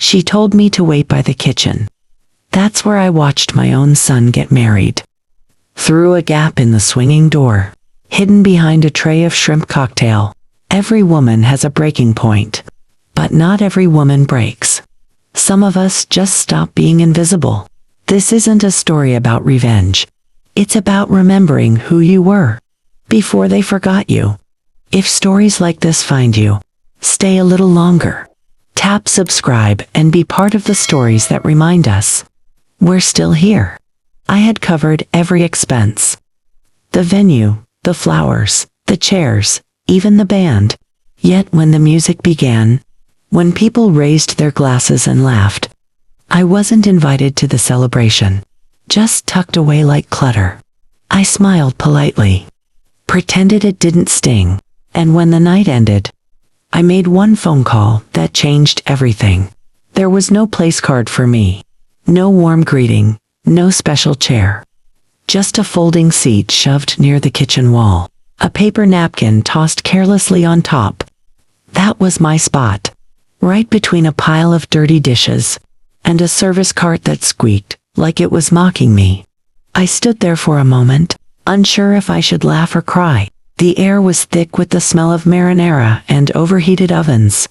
She told me to wait by the kitchen. That's where I watched my own son get married. Through a gap in the swinging door, hidden behind a tray of shrimp cocktail, every woman has a breaking point. But not every woman breaks. Some of us just stop being invisible. This isn't a story about revenge. It's about remembering who you were before they forgot you. If stories like this find you, stay a little longer. Tap subscribe and be part of the stories that remind us we're still here. I had covered every expense. The venue, the flowers, the chairs, even the band. Yet when the music began, when people raised their glasses and laughed, I wasn't invited to the celebration, just tucked away like clutter. I smiled politely, pretended it didn't sting, and when the night ended, I made one phone call that changed everything. There was no place card for me, no warm greeting, no special chair. Just a folding seat shoved near the kitchen wall, a paper napkin tossed carelessly on top. That was my spot, right between a pile of dirty dishes and a service cart that squeaked like it was mocking me. I stood there for a moment, unsure if I should laugh or cry. The air was thick with the smell of marinara and overheated ovens.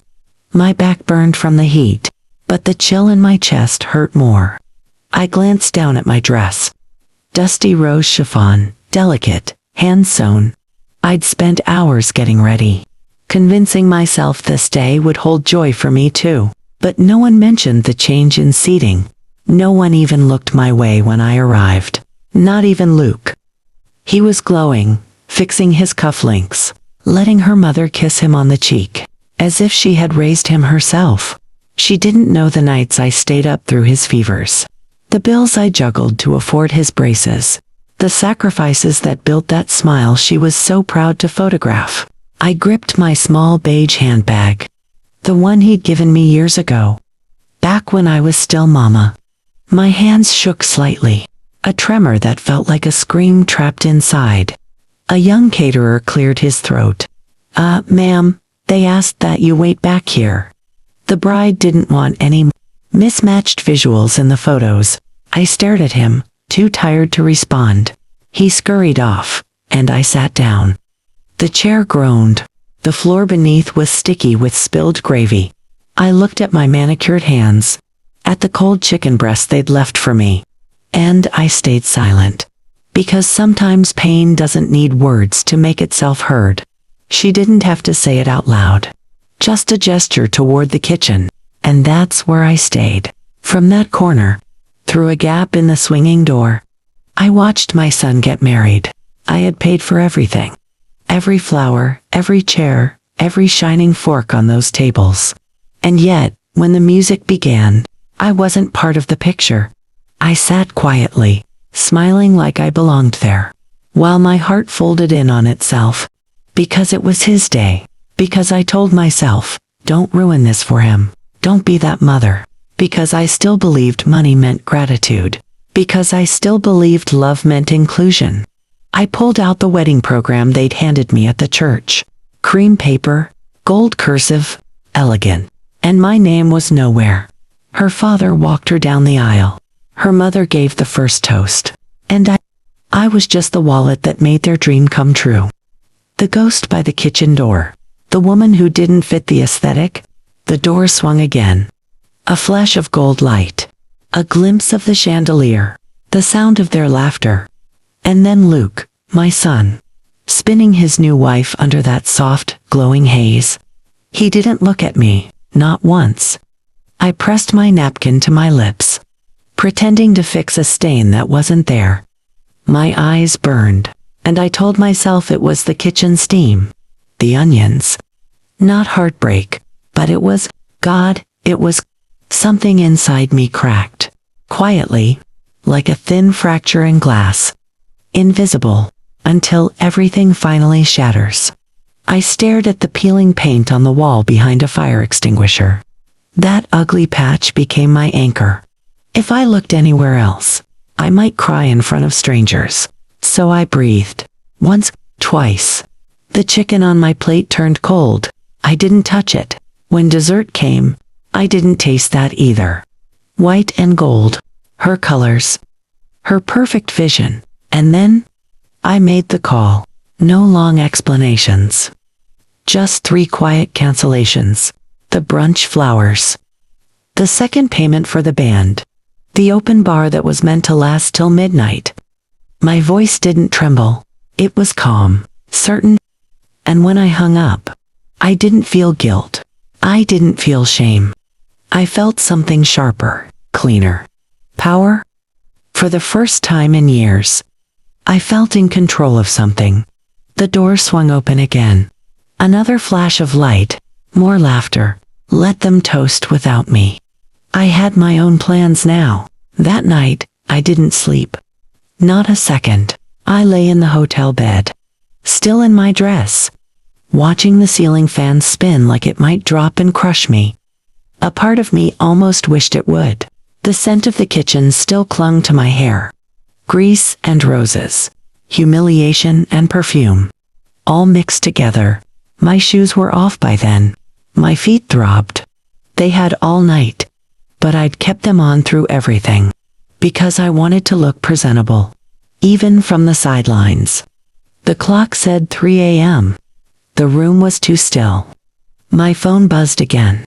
My back burned from the heat, but the chill in my chest hurt more. I glanced down at my dress. Dusty rose chiffon, delicate, hand-sewn. I'd spent hours getting ready, convincing myself this day would hold joy for me too. But no one mentioned the change in seating. No one even looked my way when I arrived. Not even Luke. He was glowing, fixing his cufflinks, letting her mother kiss him on the cheek, as if she had raised him herself. She didn't know the nights I stayed up through his fevers, the bills I juggled to afford his braces, the sacrifices that built that smile she was so proud to photograph. I gripped my small beige handbag, the one he'd given me years ago, back when I was still mama. My hands shook slightly, a tremor that felt like a scream trapped inside. A young caterer cleared his throat. Ma'am, they asked that you wait back here. The bride didn't want any mismatched visuals in the photos. I stared at him, too tired to respond. He scurried off, and I sat down. The chair groaned. The floor beneath was sticky with spilled gravy. I looked at my manicured hands, at the cold chicken breast they'd left for me, and I stayed silent. Because sometimes pain doesn't need words to make itself heard. She didn't have to say it out loud. Just a gesture toward the kitchen, and that's where I stayed. From that corner, through a gap in the swinging door, I watched my son get married. I had paid for everything. Every flower, every chair, every shining fork on those tables. And yet, when the music began, I wasn't part of the picture. I sat quietly, smiling like I belonged there, while my heart folded in on itself. Because it was his day. Because I told myself, don't ruin this for him. Don't be that mother. Because I still believed money meant gratitude. Because I still believed love meant inclusion. I pulled out the wedding program they'd handed me at the church. Cream paper, gold cursive, elegant. And my name was nowhere. Her father walked her down the aisle. Her mother gave the first toast. And I was just the wallet that made their dream come true. The ghost by the kitchen door. The woman who didn't fit the aesthetic. The door swung again. A flash of gold light. A glimpse of the chandelier. The sound of their laughter. And then Luke, my son, spinning his new wife under that soft, glowing haze. He didn't look at me, not once. I pressed my napkin to my lips, pretending to fix a stain that wasn't there. My eyes burned, and I told myself it was the kitchen steam, the onions. Not heartbreak, but it was, God, it was. Something inside me cracked, quietly, like a thin fracture in glass. Invisible, until everything finally shatters. I stared at the peeling paint on the wall behind a fire extinguisher. That ugly patch became my anchor. If I looked anywhere else, I might cry in front of strangers. So I breathed. Once, twice. The chicken on my plate turned cold. I didn't touch it. When dessert came, I didn't taste that either. White and gold, her colors, her perfect vision. And then, I made the call. No long explanations. Just 3 quiet cancellations. The brunch flowers. The second payment for the band. The open bar that was meant to last till midnight. My voice didn't tremble. It was calm, certain. And when I hung up, I didn't feel guilt. I didn't feel shame. I felt something sharper, cleaner. Power? For the first time in years, I felt in control of something. The door swung open again. Another flash of light, more laughter. Let them toast without me. I had my own plans now. That night, I didn't sleep. Not a second. I lay in the hotel bed, still in my dress, watching the ceiling fan spin like it might drop and crush me. A part of me almost wished it would. The scent of the kitchen still clung to my hair. Grease and roses, humiliation and perfume, all mixed together. My shoes were off by then. My feet throbbed. They had all night, but I'd kept them on through everything, because I wanted to look presentable, even from the sidelines. The clock said 3 a.m. The room was too still. My phone buzzed again.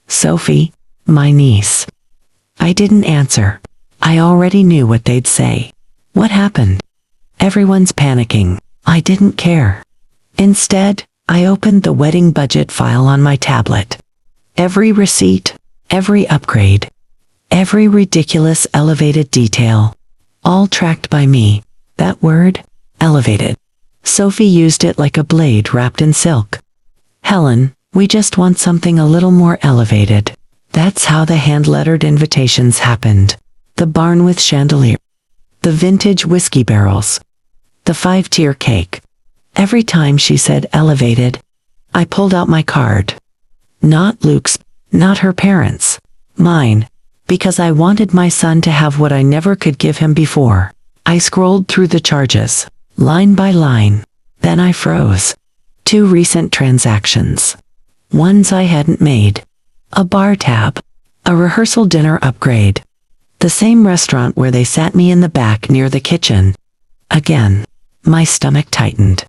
Sophie, my niece. I didn't answer. I already knew what they'd say. What happened? Everyone's panicking. I didn't care. Instead, I opened the wedding budget file on my tablet. Every receipt, every upgrade, every ridiculous elevated detail, all tracked by me. That word, elevated. Sophie used it like a blade wrapped in silk. Helen, we just want something a little more elevated. That's how the hand-lettered invitations happened. The barn with chandelier. The vintage whiskey barrels. The 5-tier cake. Every time she said elevated, I pulled out my card. Not Luke's, not her parents', mine, because I wanted my son to have what I never could give him before. I scrolled through the charges, line by line. Then I froze. 2 recent transactions. Ones I hadn't made. A bar tab. A rehearsal dinner upgrade. The same restaurant where they sat me in the back near the kitchen. Again, my stomach tightened.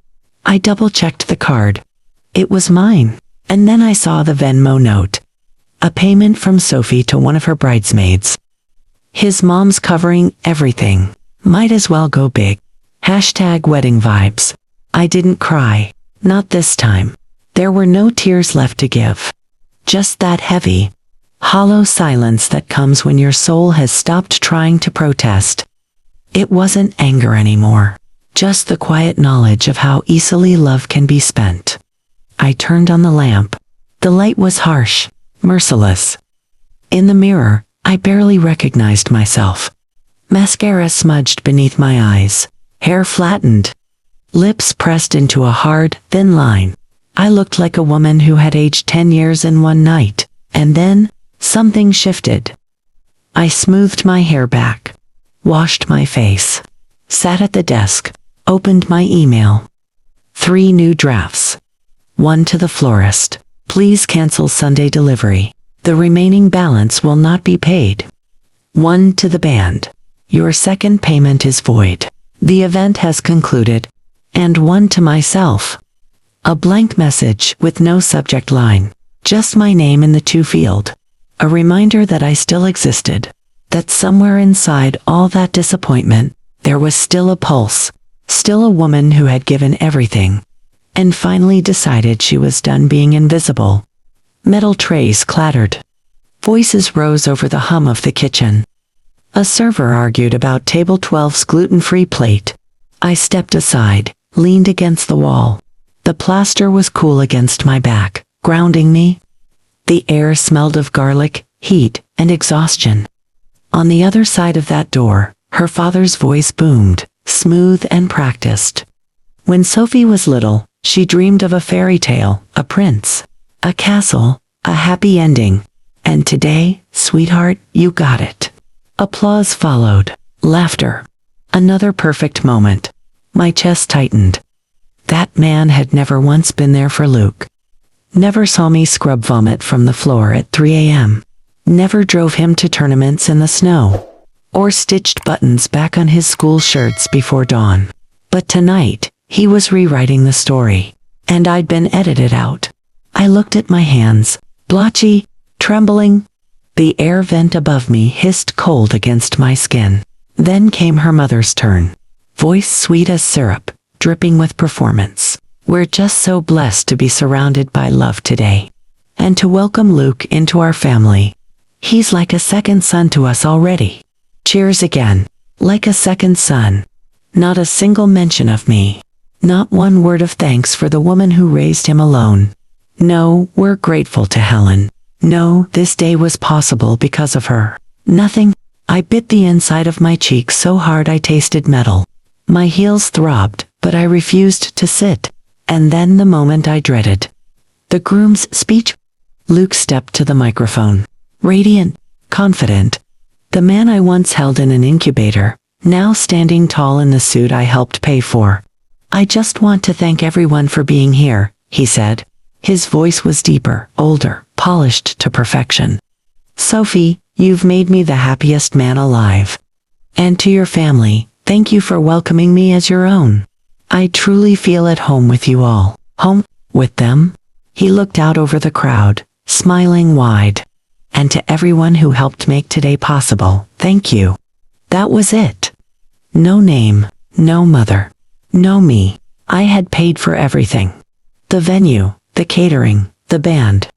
I double-checked the card. It was mine. And then I saw the Venmo note. A payment from Sophie to one of her bridesmaids. His mom's covering everything. Might as well go big. #wedding vibes. I didn't cry. Not this time. There were no tears left to give. Just that heavy, hollow silence that comes when your soul has stopped trying to protest. It wasn't anger anymore. Just the quiet knowledge of how easily love can be spent. I turned on the lamp. The light was harsh, merciless. In the mirror, I barely recognized myself. Mascara smudged beneath my eyes, hair flattened, lips pressed into a hard, thin line. I looked like a woman who had aged 10 years in one night, and then, something shifted. I smoothed my hair back, washed my face, sat at the desk, opened my email. 3 new drafts. 1 to the florist. Please cancel Sunday delivery. The remaining balance will not be paid. 1 to the band. Your second payment is void. The event has concluded. And 1 to myself. A blank message with no subject line. Just my name in the to field. A reminder that I still existed. That somewhere inside all that disappointment, there was still a pulse. Still a woman who had given everything. And finally decided she was done being invisible. Metal trays clattered. Voices rose over the hum of the kitchen. A server argued about table 12's gluten-free plate. I stepped aside, leaned against the wall. The plaster was cool against my back, grounding me. The air smelled of garlic, heat, and exhaustion. On the other side of that door, her father's voice boomed, smooth and practiced. When Sophie was little, she dreamed of a fairy tale, a prince, a castle, a happy ending. And today, sweetheart, you got it. Applause followed. Laughter. Another perfect moment. My chest tightened. That man had never once been there for Luke. Never saw me scrub vomit from the floor at 3 a.m. Never drove him to tournaments in the snow. Or stitched buttons back on his school shirts before dawn. But tonight, he was rewriting the story. And I'd been edited out. I looked at my hands, blotchy, trembling. The air vent above me hissed cold against my skin. Then came her mother's turn. Voice sweet as syrup, dripping with performance. We're just so blessed to be surrounded by love today. And to welcome Luke into our family. He's like a second son to us already. Cheers again. Like a second son. Not a single mention of me. Not one word of thanks for the woman who raised him alone. No, we're grateful to Helen. No, this day was possible because of her. Nothing. I bit the inside of my cheek so hard I tasted metal. My heels throbbed, but I refused to sit. And then the moment I dreaded. The groom's speech. Luke stepped to the microphone. Radiant, confident. The man I once held in an incubator, now standing tall in the suit I helped pay for. I just want to thank everyone for being here, he said. His voice was deeper, older, polished to perfection. Sophie, you've made me the happiest man alive. And to your family, thank you for welcoming me as your own. I truly feel at home with you all. Home? With them? He looked out over the crowd, smiling wide. And to everyone who helped make today possible, thank you. That was it. No name, no mother, no me. I had paid for everything. The venue, the catering, the band,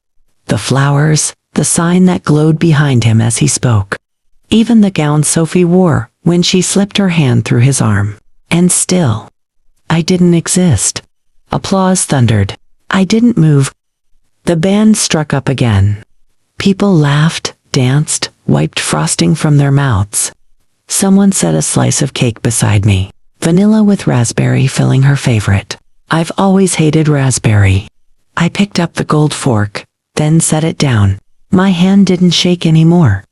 the flowers, the sign that glowed behind him as he spoke. Even the gown Sophie wore when she slipped her hand through his arm. And still, I didn't exist. Applause thundered. I didn't move. The band struck up again. People laughed, danced, wiped frosting from their mouths. Someone set a slice of cake beside me. Vanilla with raspberry filling her favorite. I've always hated raspberry. I picked up the gold fork, then set it down. My hand didn't shake anymore.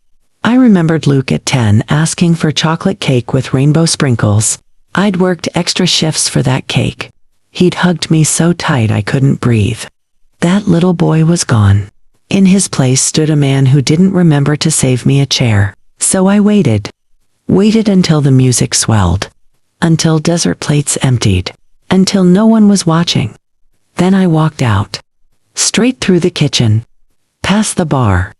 I remembered Luke at 10 asking for chocolate cake with rainbow sprinkles. I'd worked extra shifts for that cake. He'd hugged me so tight I couldn't breathe. That little boy was gone. In his place stood a man who didn't remember to save me a chair. So I waited. Waited until the music swelled. Until dessert plates emptied. Until no one was watching. Then I walked out. Straight through the kitchen. Past the bar.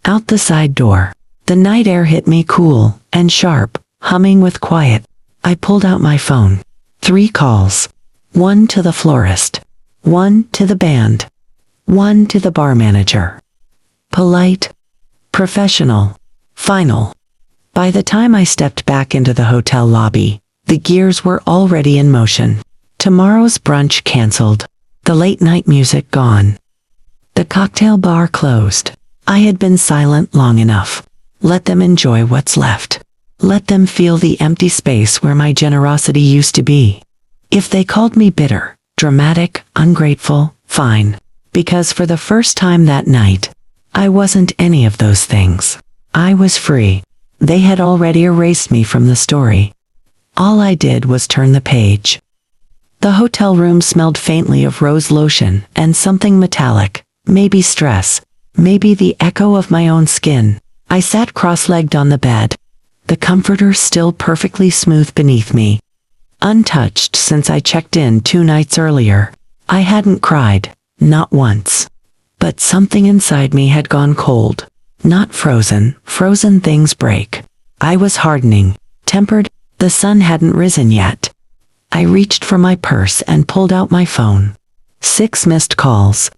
Out the side door. The night air hit me cool and sharp, humming with quiet. I pulled out my phone. 3 calls. 1 to the florist. 1 to the band. 1 to the bar manager. Polite. Professional. Final. By the time I stepped back into the hotel lobby, the gears were already in motion. Tomorrow's brunch canceled. The late night music gone. The cocktail bar closed. I had been silent long enough. Let them enjoy what's left. Let them feel the empty space where my generosity used to be. If they called me bitter, dramatic, ungrateful, fine. Because for the first time that night, I wasn't any of those things. I was free. They had already erased me from the story. All I did was turn the page. The hotel room smelled faintly of rose lotion and something metallic, maybe stress, maybe the echo of my own skin. I sat cross-legged on the bed, the comforter still perfectly smooth beneath me. Untouched since I checked in 2 nights earlier. I hadn't cried, not once. But something inside me had gone cold. Not frozen. Frozen things break. I was hardening, tempered. The sun hadn't risen yet. I reached for my purse and pulled out my phone. 6 missed calls.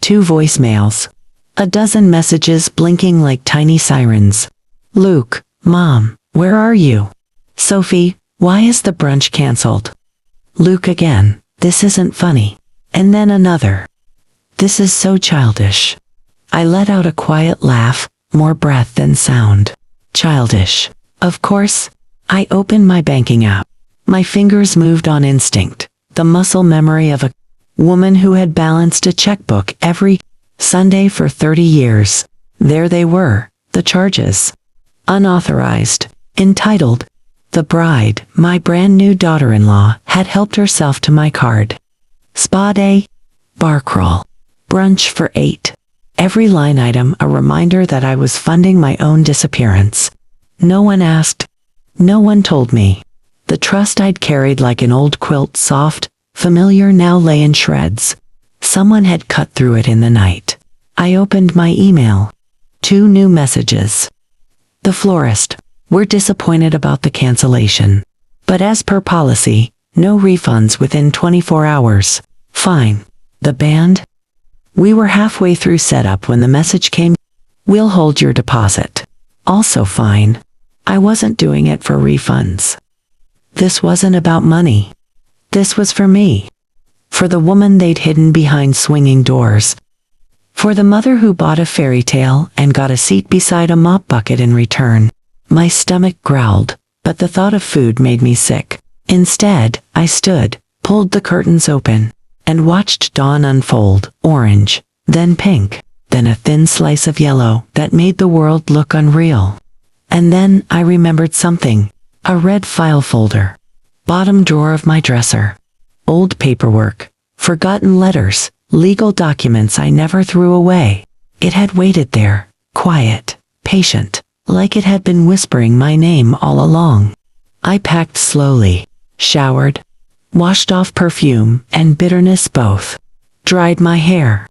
2 voicemails. A dozen messages blinking like tiny sirens. Luke, Mom, where are you? Sophie, why is the brunch canceled? Luke again, this isn't funny. And then another. This is so childish. I let out a quiet laugh, more breath than sound. Childish. Of course, I opened my banking app. My fingers moved on instinct, the muscle memory of a woman who had balanced a checkbook every Sunday for 30 years. There they were, the charges. Unauthorized, entitled. The bride, my brand new daughter-in-law, had helped herself to my card. Spa day, bar crawl, Brunch for 8. Every line item a reminder that I was funding my own disappearance. No one asked. No one told me. The trust I'd carried like an old quilt, soft, familiar, now lay in shreds. Someone had cut through it in the night. I opened my email. 2 new messages. The florist. We're disappointed about the cancellation. But as per policy, no refunds within 24 hours. Fine. The band? We were halfway through setup when the message came. We'll hold your deposit. Also fine. I wasn't doing it for refunds. This wasn't about money. This was for me. For the woman they'd hidden behind swinging doors. For the mother who bought a fairy tale and got a seat beside a mop bucket in return. My stomach growled, but the thought of food made me sick. Instead, I stood, pulled the curtains open, and watched dawn unfold, orange, then pink, then a thin slice of yellow that made the world look unreal. And then I remembered something. A red file folder. Bottom drawer of my dresser. Old paperwork. Forgotten letters. Legal documents I never threw away. It had waited there, quiet, patient, like it had been whispering my name all along. I packed slowly, showered, washed off perfume and bitterness both, dried my hair,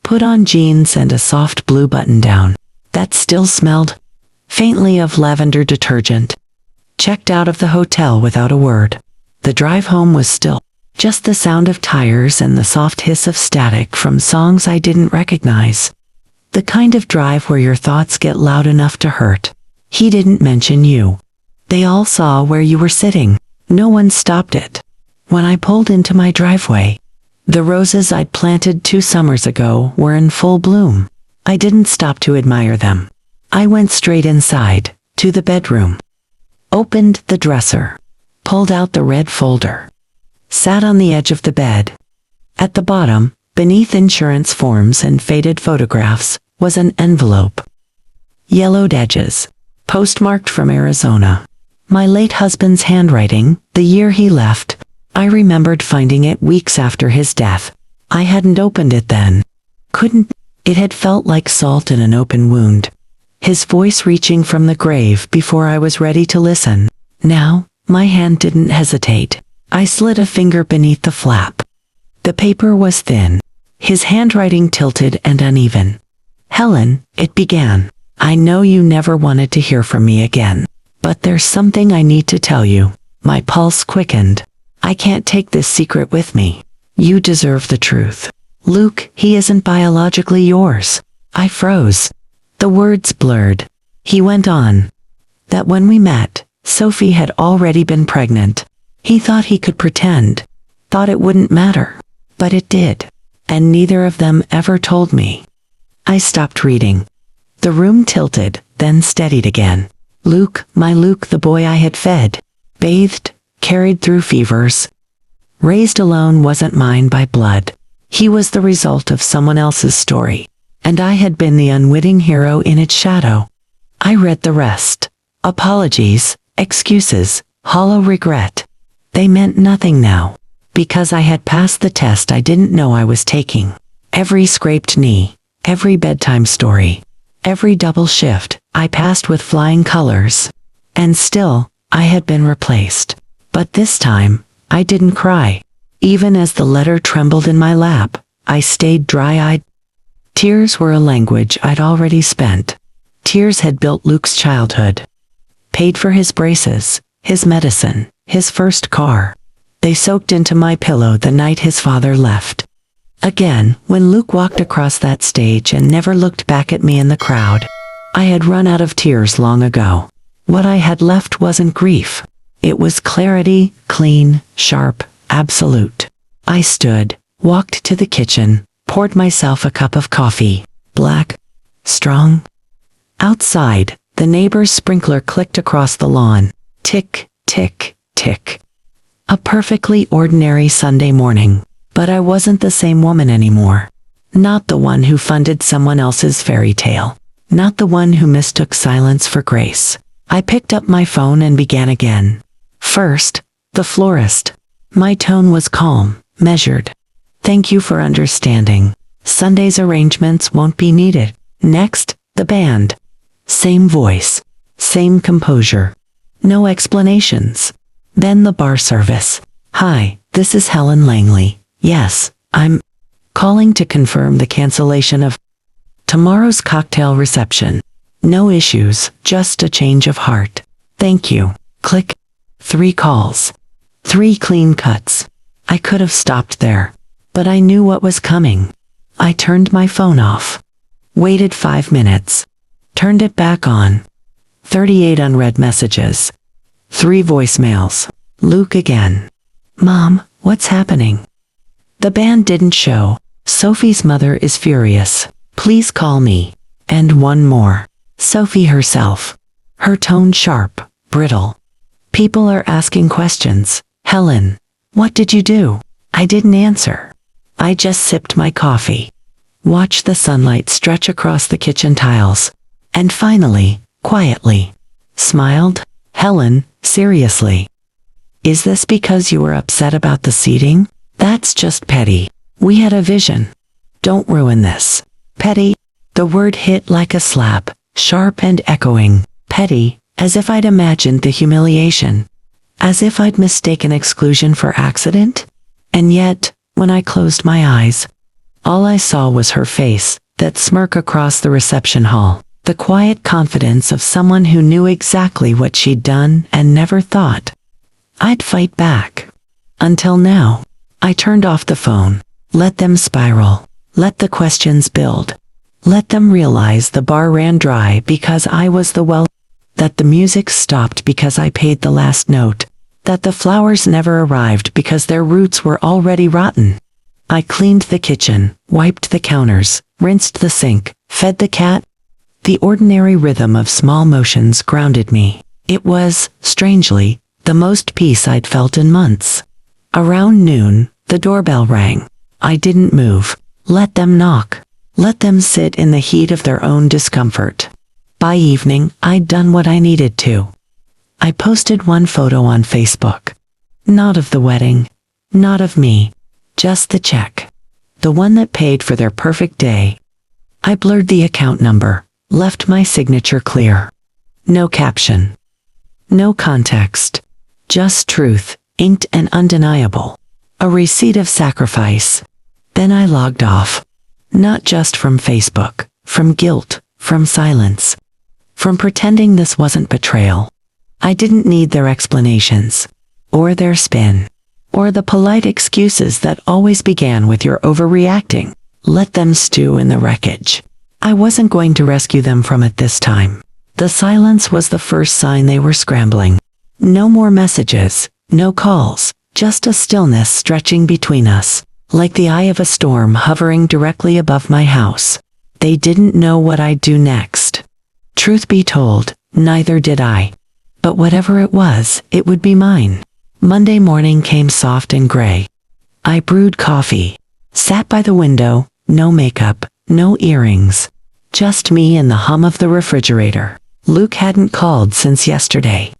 put on jeans and a soft blue button-down that still smelled faintly of lavender detergent. Checked out of the hotel without a word. The drive home was still. Just the sound of tires and the soft hiss of static from songs I didn't recognize. The kind of drive where your thoughts get loud enough to hurt. He didn't mention you. They all saw where you were sitting. No one stopped it. When I pulled into my driveway, the roses I'd planted 2 summers ago were in full bloom. I didn't stop to admire them. I went straight inside, to the bedroom. Opened the dresser. Pulled out the red folder. Sat on the edge of the bed. At the bottom, beneath insurance forms and faded photographs, was an envelope. Yellowed edges. Postmarked from Arizona. My late husband's handwriting, the year he left. I remembered finding it weeks after his death. I hadn't opened it then. Couldn't. It had felt like salt in an open wound. His voice reaching from the grave before I was ready to listen. Now, my hand didn't hesitate. I slid a finger beneath the flap. The paper was thin. His handwriting tilted and uneven. Helen, it began. I know you never wanted to hear from me again. But there's something I need to tell you. My pulse quickened. I can't take this secret with me. You deserve the truth. Luke, he isn't biologically yours. I froze. The words blurred. He went on. That when we met, Sophie had already been pregnant. He thought he could pretend. Thought it wouldn't matter. But it did. And neither of them ever told me. I stopped reading. The room tilted, then steadied again. Luke, my Luke, the boy I had fed, bathed, carried through fevers. Raised alone wasn't mine by blood. He was the result of someone else's story. And I had been the unwitting hero in its shadow. I read the rest. Apologies, excuses, hollow regret. They meant nothing now. Because I had passed the test I didn't know I was taking. Every scraped knee, every bedtime story, every double shift, I passed with flying colors. And still, I had been replaced. But this time, I didn't cry. Even as the letter trembled in my lap, I stayed dry-eyed. Tears were a language I'd already spent. Tears had built Luke's childhood. Paid for his braces, his medicine, his first car. They soaked into my pillow the night his father left. Again, when Luke walked across that stage and never looked back at me in the crowd. I had run out of tears long ago. What I had left wasn't grief. It was clarity, clean, sharp, absolute. I stood, walked to the kitchen, poured myself a cup of coffee. Black, strong. Outside, the neighbor's sprinkler clicked across the lawn. Tick, tick, tick. A perfectly ordinary Sunday morning. But I wasn't the same woman anymore. Not the one who funded someone else's fairy tale. Not the one who mistook silence for grace. I picked up my phone and began again. First, the florist. My tone was calm, measured. Thank you for understanding. Sunday's arrangements won't be needed. Next, the band. Same voice. Same composure. No explanations. Then the bar service. Hi, this is Helen Langley. Yes, I'm calling to confirm the cancellation of tomorrow's cocktail reception. No issues, just a change of heart. Thank you. Click. 3 calls. 3 clean cuts. I could have stopped there, but I knew what was coming. I turned my phone off. Waited 5 minutes. Turned it back on. 38 unread messages. 3 voicemails. Luke again. Mom, what's happening? The band didn't show. Sophie's mother is furious. Please call me. And one more. Sophie herself. Her tone sharp, brittle. People are asking questions. Helen, what did you do? I didn't answer. I just sipped my coffee. Watched the sunlight stretch across the kitchen tiles. And finally, quietly, smiled. Helen, seriously. Is this because you were upset about the seating? That's just petty. We had a vision. Don't ruin this. Petty? The word hit like a slap, sharp and echoing. Petty, as if I'd imagined the humiliation. As if I'd mistaken exclusion for accident. And yet, when I closed my eyes, all I saw was her face, that smirk across the reception hall, the quiet confidence of someone who knew exactly what she'd done and never thought I'd fight back. Until now, I turned off the phone, let them spiral, let the questions build, let them realize the bar ran dry because I was the well, that the music stopped because I paid the last note, that the flowers never arrived because their roots were already rotten. I cleaned the kitchen, wiped the counters, rinsed the sink, fed the cat. The ordinary rhythm of small motions grounded me. It was, strangely, the most peace I'd felt in months. Around noon, the doorbell rang. I didn't move. Let them knock. Let them sit in the heat of their own discomfort. By evening, I'd done what I needed to. I posted one photo on Facebook. Not of the wedding. Not of me. Just the check. The one that paid for their perfect day. I blurred the account number, left my signature clear. No caption. No context. Just truth, inked and undeniable. A receipt of sacrifice. Then I logged off. Not just from Facebook, from guilt, from silence. From pretending this wasn't betrayal. I didn't need their explanations. Or their spin. Or the polite excuses that always began with "you're overreacting." Let them stew in the wreckage. I wasn't going to rescue them from it this time. The silence was the first sign they were scrambling. No more messages, no calls, just a stillness stretching between us, like the eye of a storm hovering directly above my house. They didn't know what I'd do next. Truth be told, neither did I. But whatever it was, it would be mine. Monday morning came soft and gray. I brewed coffee, sat by the window, no makeup, no earrings. Just me and the hum of the refrigerator. Luke hadn't called since yesterday.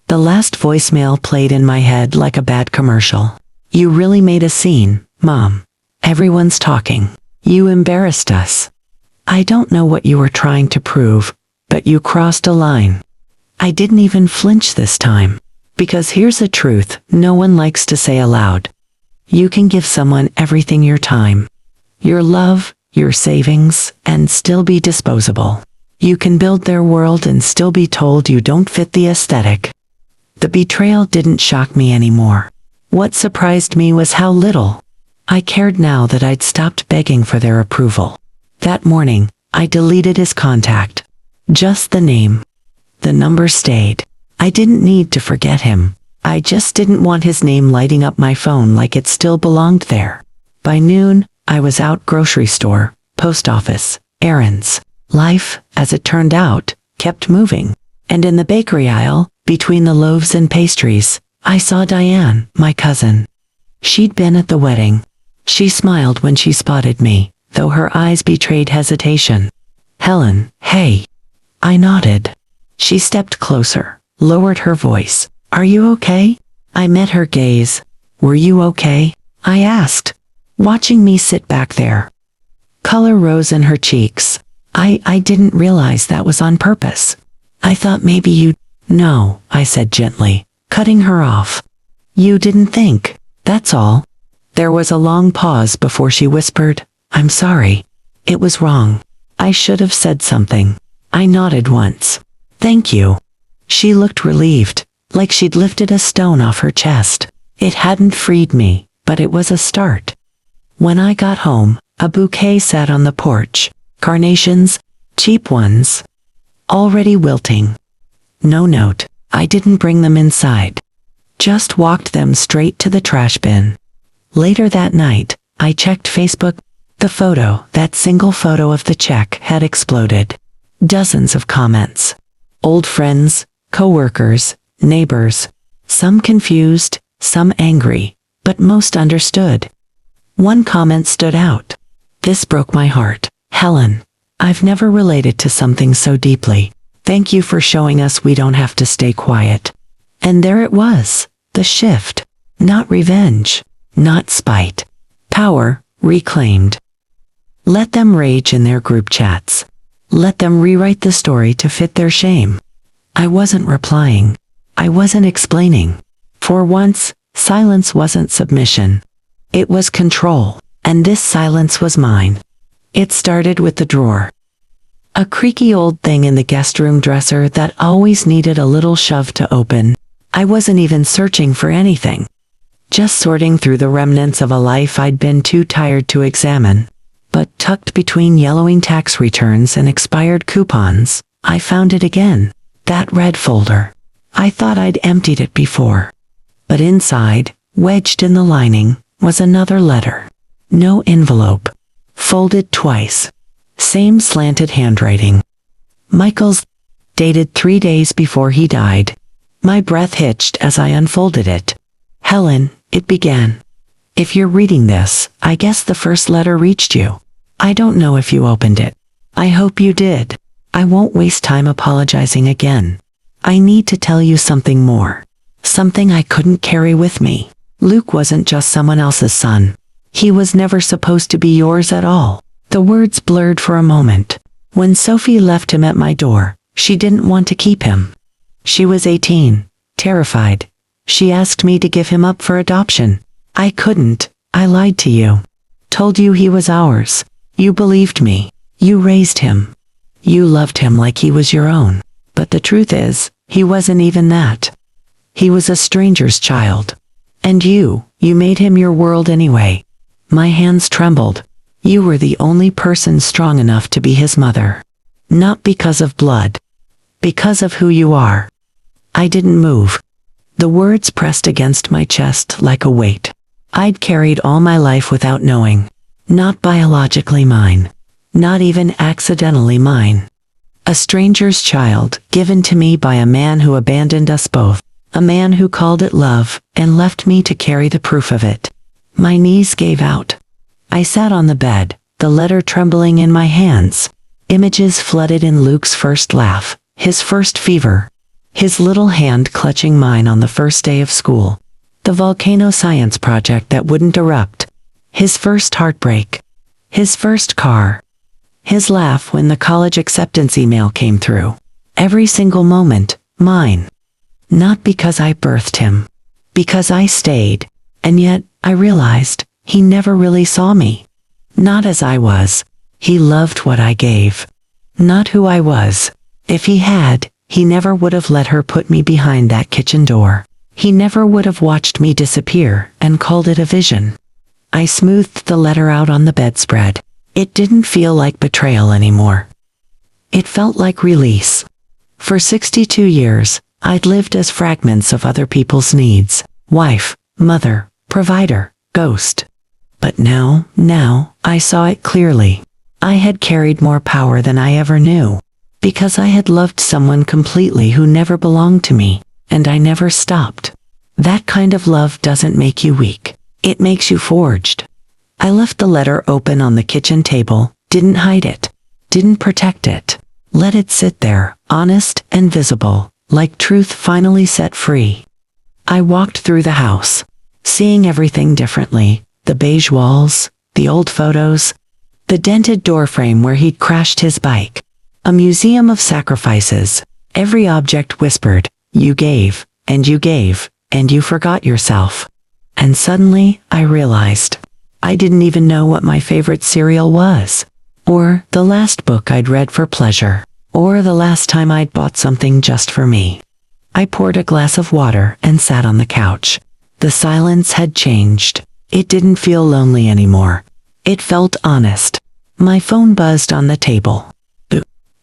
The last voicemail played in my head like a bad commercial. You really made a scene, Mom. Everyone's talking. You embarrassed us. I don't know what you were trying to prove, but you crossed a line. I didn't even flinch this time. Because here's the truth no one likes to say aloud. You can give someone everything, your time, your love, your savings, and still be disposable. You can build their world and still be told you don't fit the aesthetic. The betrayal didn't shock me anymore. What surprised me was how little I cared now that I'd stopped begging for their approval. That morning, I deleted his contact. Just the name. The number stayed. I didn't need to forget him. I just didn't want his name lighting up my phone like it still belonged there. By noon, I was out grocery store, post office, errands. Life, as it turned out, kept moving. And in the bakery aisle, between the loaves and pastries, I saw Diane, my cousin. She'd been at the wedding. She smiled when she spotted me, though her eyes betrayed hesitation. Helen, hey. I nodded. She stepped closer, lowered her voice. Are you okay? I met her gaze. Were you okay? I asked, watching me sit back there. Color rose in her cheeks. I didn't realize that was on purpose. I thought maybe you... No, I said gently, cutting her off. You didn't think, that's all. There was a long pause before she whispered, I'm sorry. It was wrong. I should have said something. I nodded once. Thank you. She looked relieved, like she'd lifted a stone off her chest. It hadn't freed me, but it was a start. When I got home, a bouquet sat on the porch. Carnations, cheap ones, already wilting. No note. I didn't bring them inside. Just walked them straight to the trash bin. Later that night, I checked Facebook. The photo, that single photo of the check, had exploded. Dozens of comments. Old friends, co-workers, neighbors. Some confused, some angry, but most understood. One comment stood out. This broke my heart. Helen, I've never related to something so deeply. Thank you for showing us we don't have to stay quiet. And there it was, the shift. Not revenge, not spite. Power, reclaimed. Let them rage in their group chats. Let them rewrite the story to fit their shame. I wasn't replying. I wasn't explaining. For once, silence wasn't submission. It was control, and this silence was mine. It started with the drawer. A creaky old thing in the guest room dresser that always needed a little shove to open. I wasn't even searching for anything. Just sorting through the remnants of a life I'd been too tired to examine. But tucked between yellowing tax returns and expired coupons, I found it again. That red folder. I thought I'd emptied it before. But inside, wedged in the lining, was another letter. No envelope. Folded twice. Same slanted handwriting. Michael's, dated 3 days before he died. My breath hitched as I unfolded it. Helen, it began. If you're reading this, I guess the first letter reached you. I don't know if you opened it. I hope you did. I won't waste time apologizing again. I need to tell you something more. Something I couldn't carry with me. Luke wasn't just someone else's son. He was never supposed to be yours at all. The words blurred for a moment. When Sophie left him at my door, she didn't want to keep him. She was 18, terrified. She asked me to give him up for adoption. I couldn't. I lied to you. Told you he was ours. You believed me. You raised him. You loved him like he was your own. But the truth is, he wasn't even that. He was a stranger's child. And you made him your world anyway. My hands trembled. You were the only person strong enough to be his mother. Not because of blood. Because of who you are. I didn't move. The words pressed against my chest like a weight. I'd carried all my life without knowing. Not biologically mine. Not even accidentally mine. A stranger's child, given to me by a man who abandoned us both. A man who called it love, and left me to carry the proof of it. My knees gave out. I sat on the bed, the letter trembling in my hands. Images flooded in Luke's first laugh, his first fever. His little hand clutching mine on the first day of school. The volcano science project that wouldn't erupt. His first heartbreak. His first car. His laugh when the college acceptance email came through. Every single moment, mine. Not because I birthed him. Because I stayed. And yet, I realized, he never really saw me. Not as I was. He loved what I gave. Not who I was. If he had, he never would have let her put me behind that kitchen door. He never would have watched me disappear and called it a vision. I smoothed the letter out on the bedspread. It didn't feel like betrayal anymore. It felt like release. For 62 years, I'd lived as fragments of other people's needs. Wife, mother, provider, ghost. But now, I saw it clearly. I had carried more power than I ever knew. Because I had loved someone completely who never belonged to me, and I never stopped. That kind of love doesn't make you weak. It makes you forged. I left the letter open on the kitchen table, didn't hide it, didn't protect it. Let it sit there, honest and visible, like truth finally set free. I walked through the house, seeing everything differently, the beige walls, the old photos, the dented doorframe where he'd crashed his bike. A museum of sacrifices. Every object whispered, "You gave, and you gave, and you forgot yourself." And suddenly, I realized, I didn't even know what my favorite cereal was, or the last book I'd read for pleasure, or the last time I'd bought something just for me. I poured a glass of water and sat on the couch. The silence had changed. It didn't feel lonely anymore. It felt honest. My phone buzzed on the table.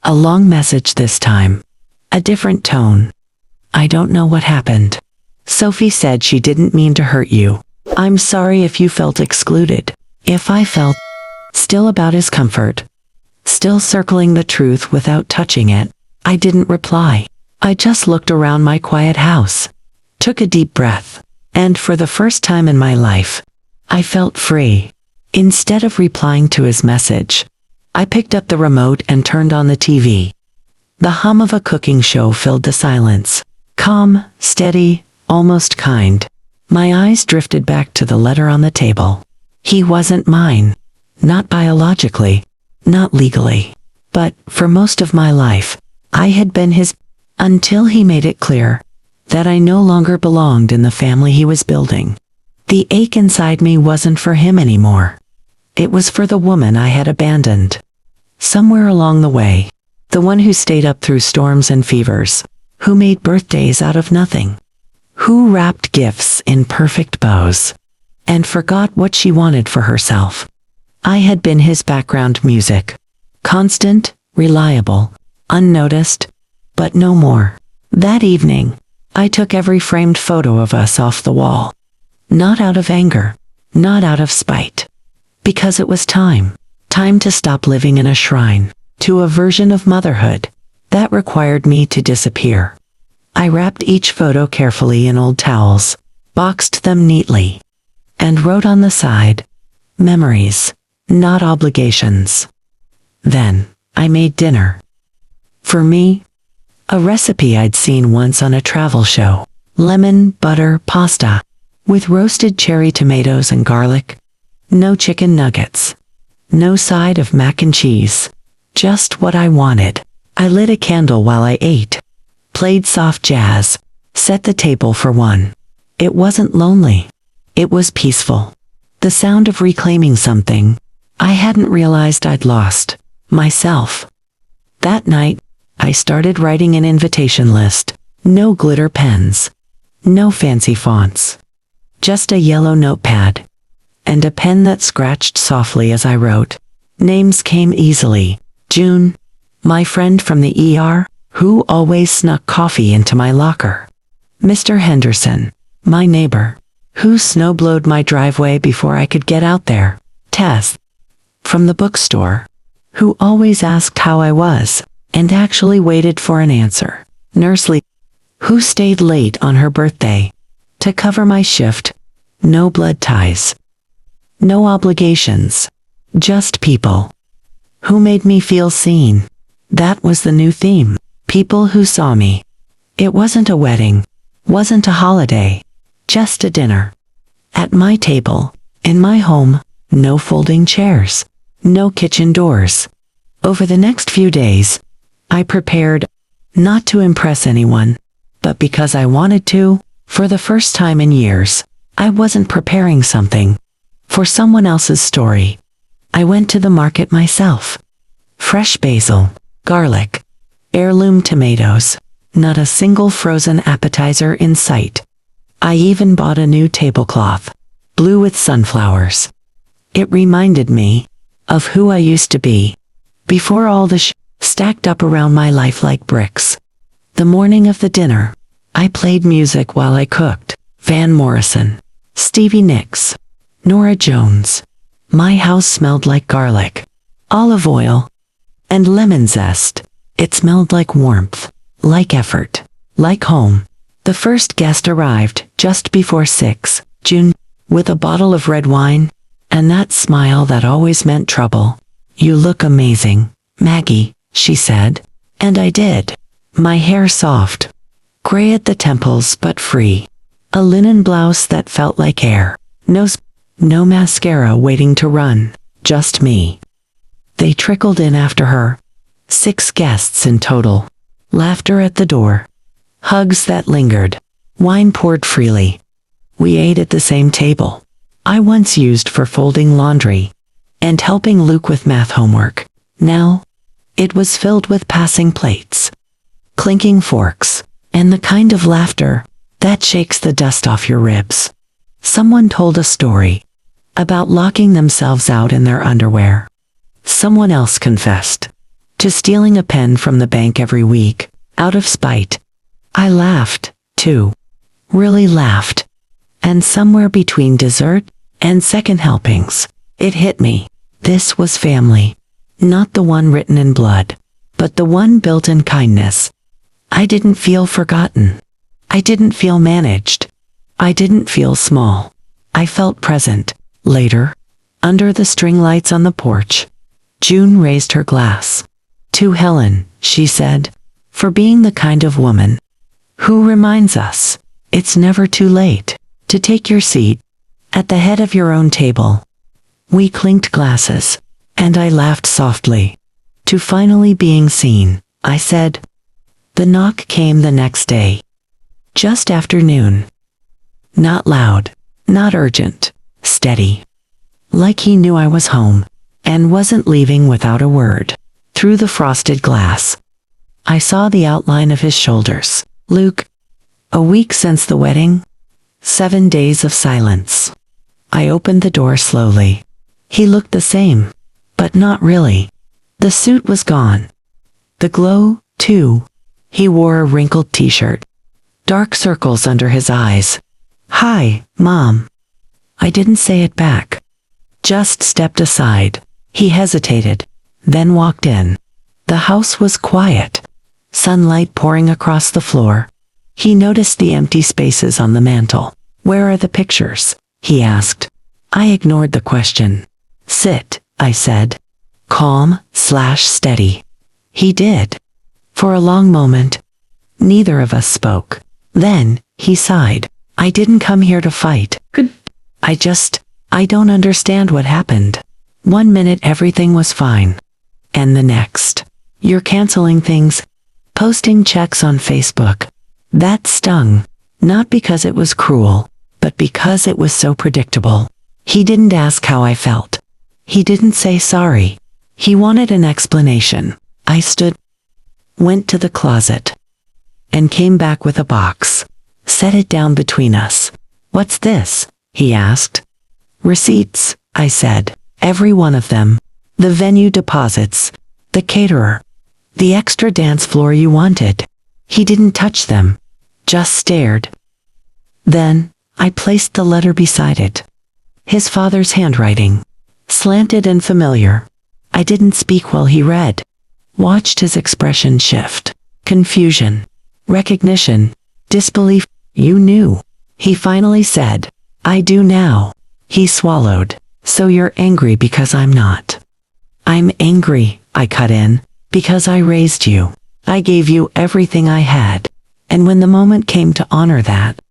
A long message this time. A different tone. "I don't know what happened. Sophie said she didn't mean to hurt you. I'm sorry if you felt excluded." If I felt still about his comfort, still circling the truth without touching it, I didn't reply. I just looked around my quiet house, took a deep breath, and for the first time in my life, I felt free. Instead of replying to his message, I picked up the remote and turned on the TV. The hum of a cooking show filled the silence. Calm, steady, almost kind. My eyes drifted back to the letter on the table. He wasn't mine. Not biologically, not legally. But, for most of my life, I had been his, until he made it clear that I no longer belonged in the family he was building. The ache inside me wasn't for him anymore. It was for the woman I had abandoned. Somewhere along the way, the one who stayed up through storms and fevers, who made birthdays out of nothing, who wrapped gifts in perfect bows, and forgot what she wanted for herself. I had been his background music. Constant, reliable, unnoticed, but no more. That evening, I took every framed photo of us off the wall. Not out of anger, not out of spite. Because it was time. Time to stop living in a shrine, to a version of motherhood that required me to disappear. I wrapped each photo carefully in old towels, boxed them neatly, and wrote on the side, "Memories, not obligations." Then, I made dinner. For me, a recipe I'd seen once on a travel show. Lemon, butter, pasta, with roasted cherry tomatoes and garlic. No chicken nuggets. No side of mac and cheese. Just what I wanted. I lit a candle while I ate, played soft jazz, set the table for one. It wasn't lonely. It was peaceful. The sound of reclaiming something I hadn't realized I'd lost, myself. That night, I started writing an invitation list. No glitter pens. No fancy fonts. Just a yellow notepad. And a pen that scratched softly as I wrote. Names came easily. June, my friend from the ER, who always snuck coffee into my locker. Mr. Henderson, my neighbor, who snowblowed my driveway before I could get out there. Tess, from the bookstore, who always asked how I was, and actually waited for an answer. Nurse Lee, who stayed late on her birthday to cover my shift. No blood ties. No obligations. Just people who made me feel seen. That was the new theme. People who saw me. It wasn't a wedding, wasn't a holiday, just a dinner. At my table, in my home, no folding chairs, no kitchen doors. Over the next few days, I prepared, not to impress anyone, but because I wanted to. For the first time in years, I wasn't preparing something for someone else's story. I went to the market myself. Fresh basil, garlic, heirloom tomatoes, not a single frozen appetizer in sight. I even bought a new tablecloth, blue with sunflowers. It reminded me of who I used to be, before all the stacked up around my life like bricks. The morning of the dinner, I played music while I cooked. Van Morrison, Stevie Nicks, Nora Jones. My house smelled like garlic, olive oil, and lemon zest. It smelled like warmth, like effort, like home. The first guest arrived just before 6, June, with a bottle of red wine, and that smile that always meant trouble. "You look amazing, Maggie," she said. And I did. My hair soft, gray at the temples but free. A linen blouse that felt like air. No mascara waiting to run. Just me. They trickled in after her. 6 guests in total. Laughter at the door. Hugs that lingered. Wine poured freely. We ate at the same table I once used for folding laundry and helping Luke with math homework. Now, it was filled with passing plates, clinking forks, and the kind of laughter that shakes the dust off your ribs. Someone told a story about locking themselves out in their underwear. Someone else confessed to stealing a pen from the bank every week, out of spite. I laughed, too. Really laughed. And somewhere between dessert and second helpings, it hit me. This was family. Not the one written in blood, but the one built in kindness. I didn't feel forgotten. I didn't feel managed. I didn't feel small. I felt present. Later, under the string lights on the porch, June raised her glass. To Helen, she said, for being the kind of woman who reminds us it's never too late to take your seat at the head of your own table. We clinked glasses, and I laughed softly. To finally being seen, I said. The knock came the next day. Just after noon. Not loud, not urgent, steady. Like he knew I was home, and wasn't leaving without a word. Through the frosted glass, I saw the outline of his shoulders. Luke. A week since the wedding. 7 days of silence. I opened the door slowly. He looked the same, but not really. The suit was gone. The glow, too. He wore a wrinkled t-shirt. Dark circles under his eyes. Hi, Mom. I didn't say it back. Just stepped aside. He hesitated, then walked in. The house was quiet. Sunlight pouring across the floor. He noticed the empty spaces on the mantel. Where are the pictures? He asked. I ignored the question. Sit, I said. Calm/steady. He did. For a long moment, neither of us spoke. Then, he sighed. I didn't come here to fight. I don't understand what happened. 1 minute everything was fine. And the next, you're canceling things, posting checks on Facebook. That stung. Not because it was cruel, but because it was so predictable. He didn't ask how I felt. He didn't say sorry. He wanted an explanation. I stood, went to the closet, and came back with a box. Set it down between us. What's this? He asked. Receipts, I said. Every one of them. The venue deposits. The caterer. The extra dance floor you wanted. He didn't touch them. Just stared. Then, I placed the letter beside it. His father's handwriting. Slanted and familiar. I didn't speak while he read. Watched his expression shift. Confusion. Recognition. Disbelief. You knew. He finally said. I do now. He swallowed. So you're angry because I'm not. I'm angry, I cut in, because I raised you. I gave you everything I had. And when the moment came to honor that,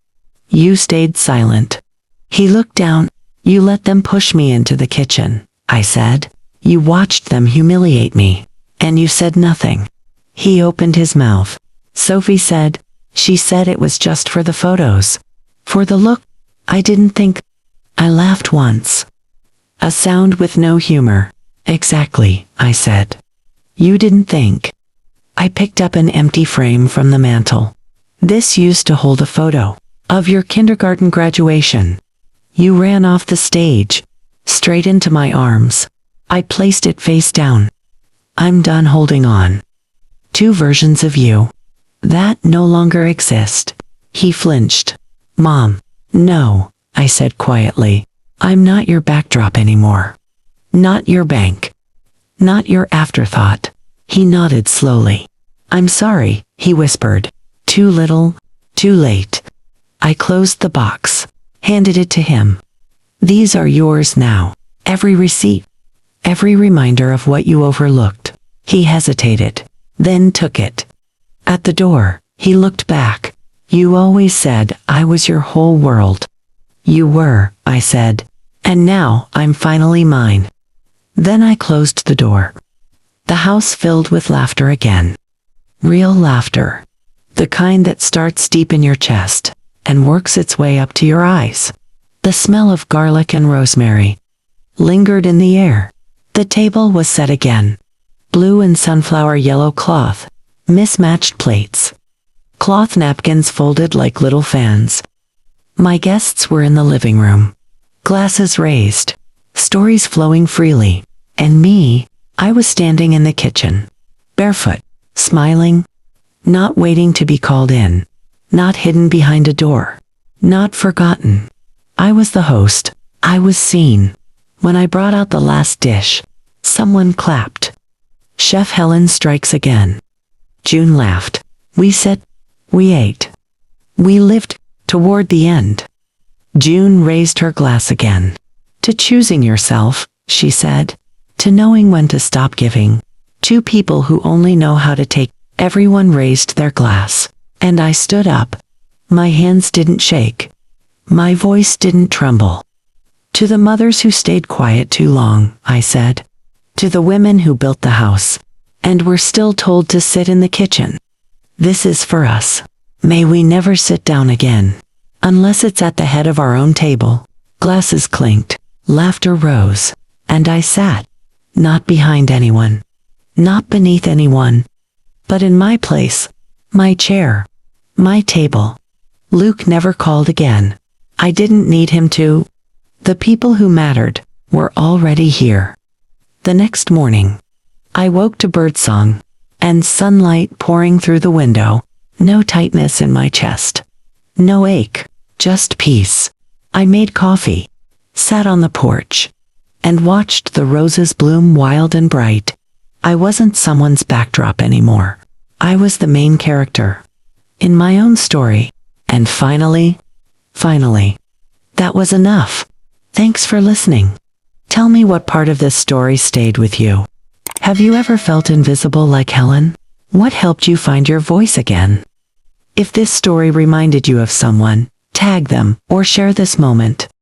you stayed silent. He looked down. You let them push me into the kitchen, I said. You watched them humiliate me. And you said nothing. He opened his mouth. Sophie said. She said it was just for the photos. For the look. I didn't think. I laughed once. A sound with no humor. Exactly, I said. You didn't think. I picked up an empty frame from the mantel. This used to hold a photo of your kindergarten graduation. You ran off the stage, straight into my arms. I placed it face down. I'm done holding on. 2 versions of you. That no longer exist. He flinched. Mom. No, I said quietly. I'm not your backdrop anymore. Not your bank. Not your afterthought. He nodded slowly. I'm sorry, he whispered. Too little, too late. I closed the box, handed it to him. These are yours now. Every receipt. Every reminder of what you overlooked. He hesitated, then took it. At the door, he looked back. You always said I was your whole world. You were, I said. And now I'm finally mine. Then I closed the door. The house filled with laughter again. Real laughter. The kind that starts deep in your chest and works its way up to your eyes. The smell of garlic and rosemary lingered in the air. The table was set again. Blue and sunflower yellow cloth, mismatched plates. Cloth napkins folded like little fans. My guests were in the living room. Glasses raised, stories flowing freely. And me, I was standing in the kitchen, barefoot, smiling, not waiting to be called in, not hidden behind a door, not forgotten. I was the host. I was seen. When I brought out the last dish, someone clapped. Chef Helen strikes again. June laughed. We said, we ate. We lived toward the end. June raised her glass again. To choosing yourself, she said. To knowing when to stop giving. Two people who only know how to take. Everyone raised their glass. And I stood up. My hands didn't shake. My voice didn't tremble. To the mothers who stayed quiet too long, I said. To the women who built the house. And were still told to sit in the kitchen. This is for us. May we never sit down again. Unless it's at the head of our own table. Glasses clinked. Laughter rose. And I sat. Not behind anyone. Not beneath anyone. But in my place. My chair. My table. Luke never called again. I didn't need him to. The people who mattered were already here. The next morning, I woke to birdsong and sunlight pouring through the window. No tightness in my chest. No ache, just peace. I made coffee, sat on the porch, and watched the roses bloom wild and bright. I wasn't someone's backdrop anymore. I was the main character in my own story. And finally, that was enough. Thanks for listening. Tell me what part of this story stayed with you. Have you ever felt invisible like Helen? What helped you find your voice again? If this story reminded you of someone, tag them or share this moment.